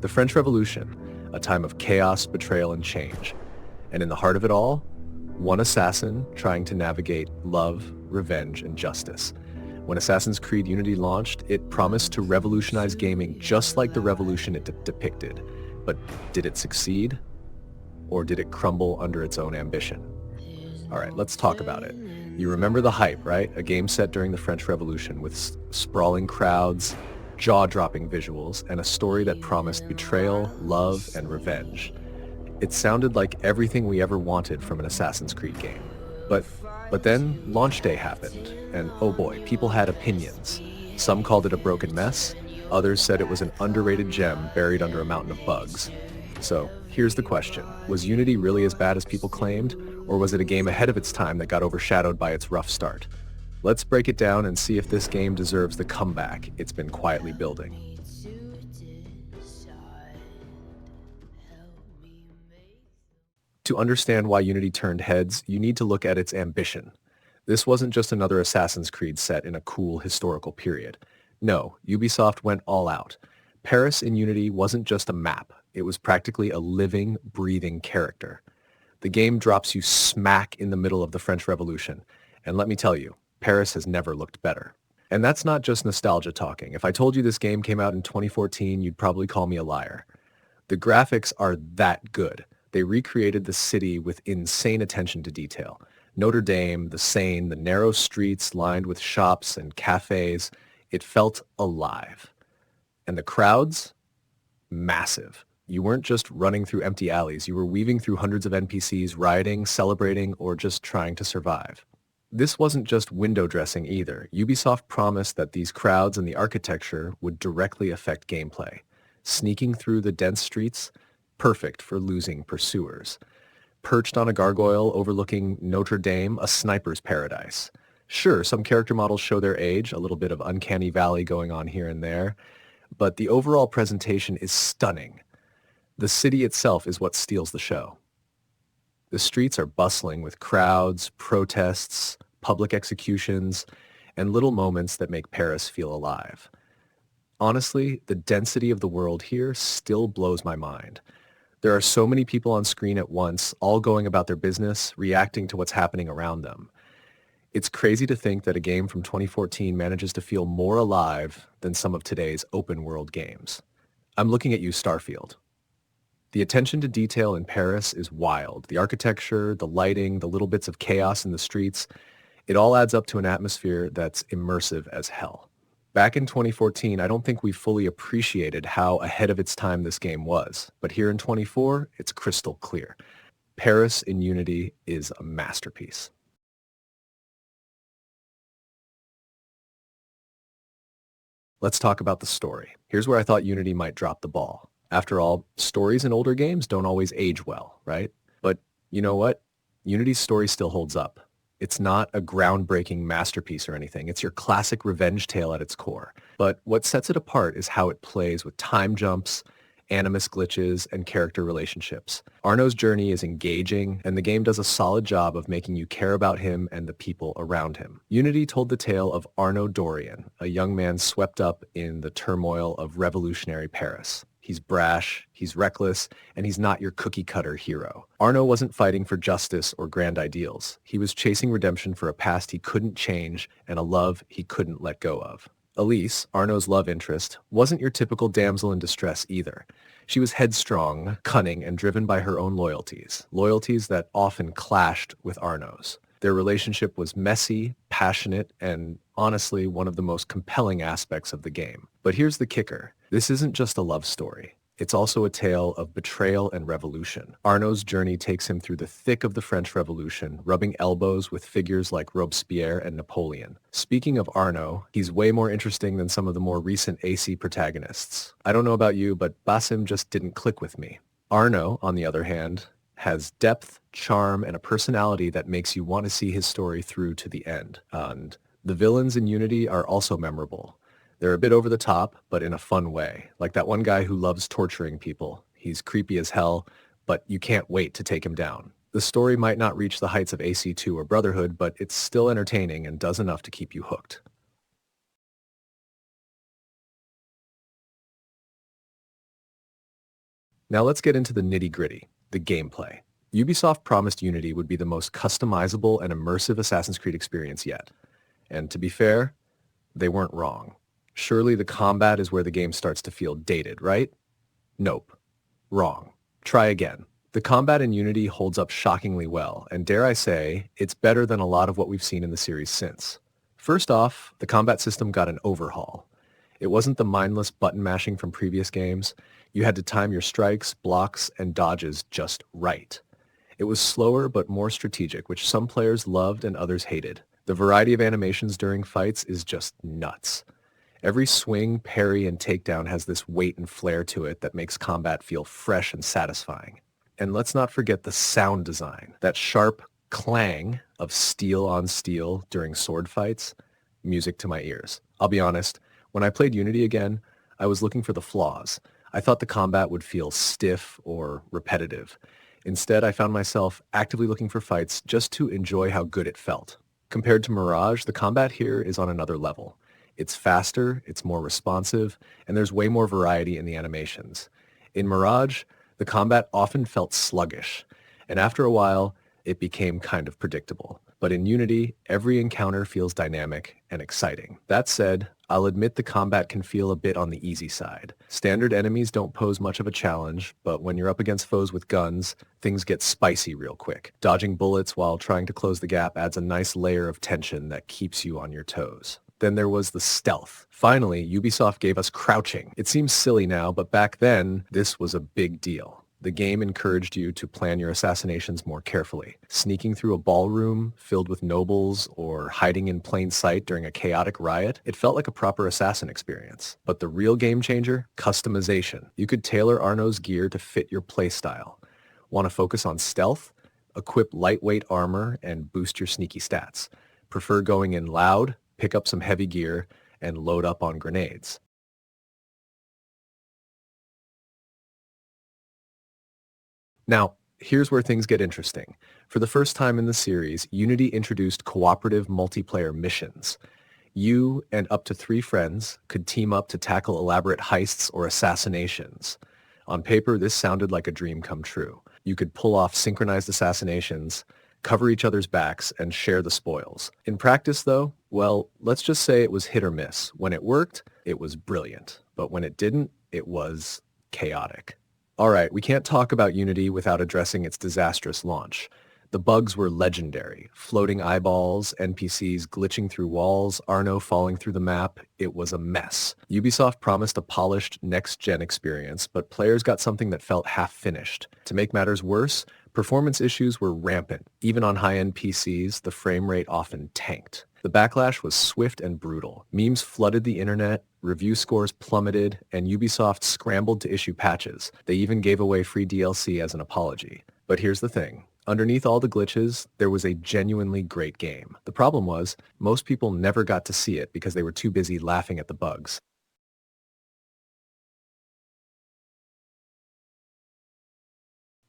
The French Revolution, a time of chaos, betrayal, and change. And in the heart of it all, one assassin trying to navigate love, revenge, and justice. When Assassin's Creed Unity launched, it promised to revolutionize gaming just like the revolution it depicted. But did it succeed? Or did it crumble under its own ambition? All right, let's talk about it. You remember the hype, right? A game set during the French Revolution with sprawling crowds, jaw-dropping visuals, and a story that promised betrayal, love, and revenge. It sounded like everything we ever wanted from an Assassin's Creed game. But then launch day happened, and oh boy, people had opinions. Some called it a broken mess, others said it was an underrated gem buried under a mountain of bugs. So here's the question. Was Unity really as bad as people claimed, or was it a game ahead of its time that got overshadowed by its rough start? Let's break it down and see if this game deserves the comeback it's been quietly building. To understand why Unity turned heads, you need to look at its ambition. This wasn't just another Assassin's Creed set in a cool historical period. No, Ubisoft went all out. Paris in Unity wasn't just a map. It was practically a living, breathing character. The game drops you smack in the middle of the French Revolution. And let me tell you, Paris has never looked better. And that's not just nostalgia talking. If I told you this game came out in 2014, you'd probably call me a liar. The graphics are that good. They recreated the city with insane attention to detail. Notre Dame, the Seine, the narrow streets lined with shops and cafes, it felt alive. And the crowds? Massive. You weren't just running through empty alleys, you were weaving through hundreds of NPCs, rioting, celebrating, or just trying to survive. This wasn't just window dressing either. Ubisoft promised that these crowds and the architecture would directly affect gameplay. Sneaking through the dense streets, perfect for losing pursuers. Perched on a gargoyle overlooking Notre Dame, a sniper's paradise. Sure, some character models show their age, a little bit of uncanny valley going on here and there, but the overall presentation is stunning. The city itself is what steals the show. The streets are bustling with crowds, protests, public executions, and little moments that make Paris feel alive. Honestly, the density of the world here still blows my mind. There are so many people on screen at once, all going about their business, reacting to what's happening around them. It's crazy to think that a game from 2014 manages to feel more alive than some of today's open-world games. I'm looking at you, Starfield. The attention to detail in Paris is wild. The architecture, the lighting, the little bits of chaos in the streets, it all adds up to an atmosphere that's immersive as hell. Back in 2014, I don't think we fully appreciated how ahead of its time this game was. But here in 24, it's crystal clear. Paris in Unity is a masterpiece. Let's talk about the story. Here's where I thought Unity might drop the ball. After all, stories in older games don't always age well, right? But you know what? Unity's story still holds up. It's not a groundbreaking masterpiece or anything. It's your classic revenge tale at its core. But what sets it apart is how it plays with time jumps, animus glitches, and character relationships. Arno's journey is engaging, and the game does a solid job of making you care about him and the people around him. Unity told the tale of Arno Dorian, a young man swept up in the turmoil of revolutionary Paris. He's brash, he's reckless, and he's not your cookie-cutter hero. Arno wasn't fighting for justice or grand ideals. He was chasing redemption for a past he couldn't change and a love he couldn't let go of. Elise, Arno's love interest, wasn't your typical damsel in distress either. She was headstrong, cunning, and driven by her own loyalties that often clashed with Arno's. Their relationship was messy, passionate, and honestly one of the most compelling aspects of the game. But here's the kicker. This isn't just a love story. It's also a tale of betrayal and revolution. Arno's journey takes him through the thick of the French Revolution, rubbing elbows with figures like Robespierre and Napoleon. Speaking of Arno, he's way more interesting than some of the more recent AC protagonists. I don't know about you, but Basim just didn't click with me. Arno, on the other hand, has depth, charm, and a personality that makes you want to see his story through to the end. And the villains in Unity are also memorable. They're a bit over the top, but in a fun way. Like that one guy who loves torturing people. He's creepy as hell, but you can't wait to take him down. The story might not reach the heights of AC2 or Brotherhood, but it's still entertaining and does enough to keep you hooked. Now let's get into the nitty-gritty, the gameplay. Ubisoft promised Unity would be the most customizable and immersive Assassin's Creed experience yet. And to be fair, they weren't wrong. Surely the combat is where the game starts to feel dated, right? Nope. Wrong. Try again. The combat in Unity holds up shockingly well, and dare I say, it's better than a lot of what we've seen in the series since. First off, the combat system got an overhaul. It wasn't the mindless button mashing from previous games. You had to time your strikes, blocks, and dodges just right. It was slower but more strategic, which some players loved and others hated. The variety of animations during fights is just nuts. Every swing, parry, and takedown has this weight and flair to it that makes combat feel fresh and satisfying. And let's not forget the sound design, that sharp clang of steel on steel during sword fights, music to my ears. I'll be honest, when I played Unity again, I was looking for the flaws. I thought the combat would feel stiff or repetitive. Instead, I found myself actively looking for fights just to enjoy how good it felt. Compared to Mirage, the combat here is on another level. It's faster, it's more responsive, and there's way more variety in the animations. In Mirage, the combat often felt sluggish, and after a while, it became kind of predictable. But in Unity, every encounter feels dynamic and exciting. That said, I'll admit the combat can feel a bit on the easy side. Standard enemies don't pose much of a challenge, but when you're up against foes with guns, things get spicy real quick. Dodging bullets while trying to close the gap adds a nice layer of tension that keeps you on your toes. Then there was the stealth. Finally, Ubisoft gave us crouching. It seems silly now, but back then, this was a big deal. The game encouraged you to plan your assassinations more carefully. Sneaking through a ballroom filled with nobles or hiding in plain sight during a chaotic riot, it felt like a proper assassin experience. But the real game changer? Customization. You could tailor Arno's gear to fit your playstyle. Want to focus on stealth? Equip lightweight armor and boost your sneaky stats. Prefer going in loud? Pick up some heavy gear and load up on grenades. Now, here's where things get interesting. For the first time in the series, Unity introduced cooperative multiplayer missions. You and up to 3 friends could team up to tackle elaborate heists or assassinations. On paper, this sounded like a dream come true. You could pull off synchronized assassinations, cover each other's backs, and share the spoils. In practice, though, well, let's just say it was hit or miss. When it worked, it was brilliant. But when it didn't, it was chaotic. All right, we can't talk about Unity without addressing its disastrous launch. The bugs were legendary. Floating eyeballs, NPCs glitching through walls, Arno falling through the map. It was a mess. Ubisoft promised a polished next-gen experience, but players got something that felt half-finished. To make matters worse, performance issues were rampant. Even on high-end PCs, the frame rate often tanked. The backlash was swift and brutal. Memes flooded the internet, review scores plummeted, and Ubisoft scrambled to issue patches. They even gave away free DLC as an apology. But here's the thing. Underneath all the glitches, there was a genuinely great game. The problem was, most people never got to see it because they were too busy laughing at the bugs.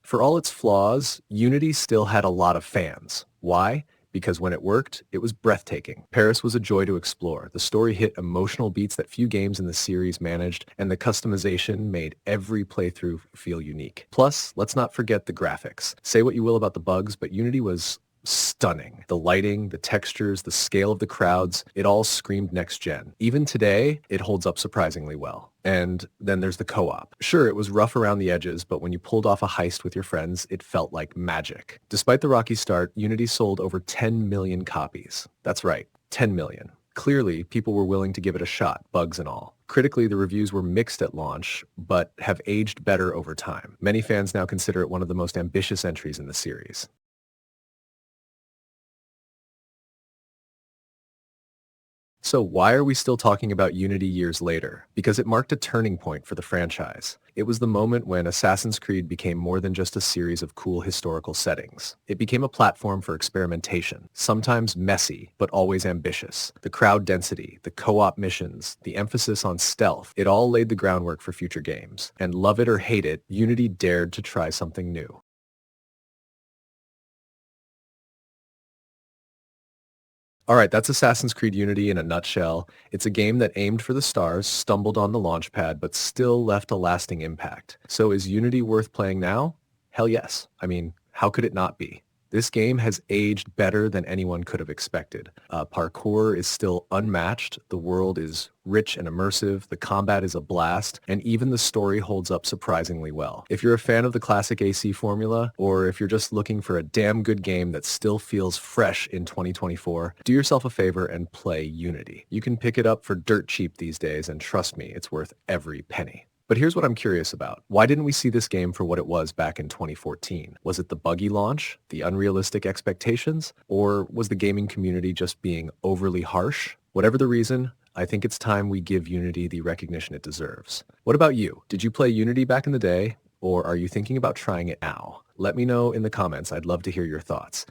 For all its flaws, Unity still had a lot of fans. Why? Because when it worked, it was breathtaking. Paris was a joy to explore. The story hit emotional beats that few games in the series managed, and the customization made every playthrough feel unique. Plus, let's not forget the graphics. Say what you will about the bugs, but Unity was stunning. The lighting, the textures, the scale of the crowds, it all screamed next gen. Even today, it holds up surprisingly well. And then there's the co-op. Sure, it was rough around the edges, but when you pulled off a heist with your friends, it felt like magic. Despite the rocky start, Unity sold over 10 million copies. That's right, 10 million. Clearly, people were willing to give it a shot, bugs and all. Critically, the reviews were mixed at launch, but have aged better over time. Many fans now consider it one of the most ambitious entries in the series. So why are we still talking about Unity years later? Because it marked a turning point for the franchise. It was the moment when Assassin's Creed became more than just a series of cool historical settings. It became a platform for experimentation, sometimes messy, but always ambitious. The crowd density, the co-op missions, the emphasis on stealth, it all laid the groundwork for future games. And love it or hate it, Unity dared to try something new. All right, that's Assassin's Creed Unity in a nutshell. It's a game that aimed for the stars, stumbled on the launch pad, but still left a lasting impact. So is Unity worth playing now? Hell yes. I mean, how could it not be? This game has aged better than anyone could have expected. Parkour is still unmatched, the world is rich and immersive, the combat is a blast, and even the story holds up surprisingly well. If you're a fan of the classic AC formula, or if you're just looking for a damn good game that still feels fresh in 2024, do yourself a favor and play Unity. You can pick it up for dirt cheap these days, and trust me, it's worth every penny. But here's what I'm curious about. Why didn't we see this game for what it was back in 2014? Was it the buggy launch, the unrealistic expectations, or was the gaming community just being overly harsh? Whatever the reason, I think it's time we give Unity the recognition it deserves. What about you? Did you play Unity back in the day, or are you thinking about trying it now? Let me know in the comments. I'd love to hear your thoughts.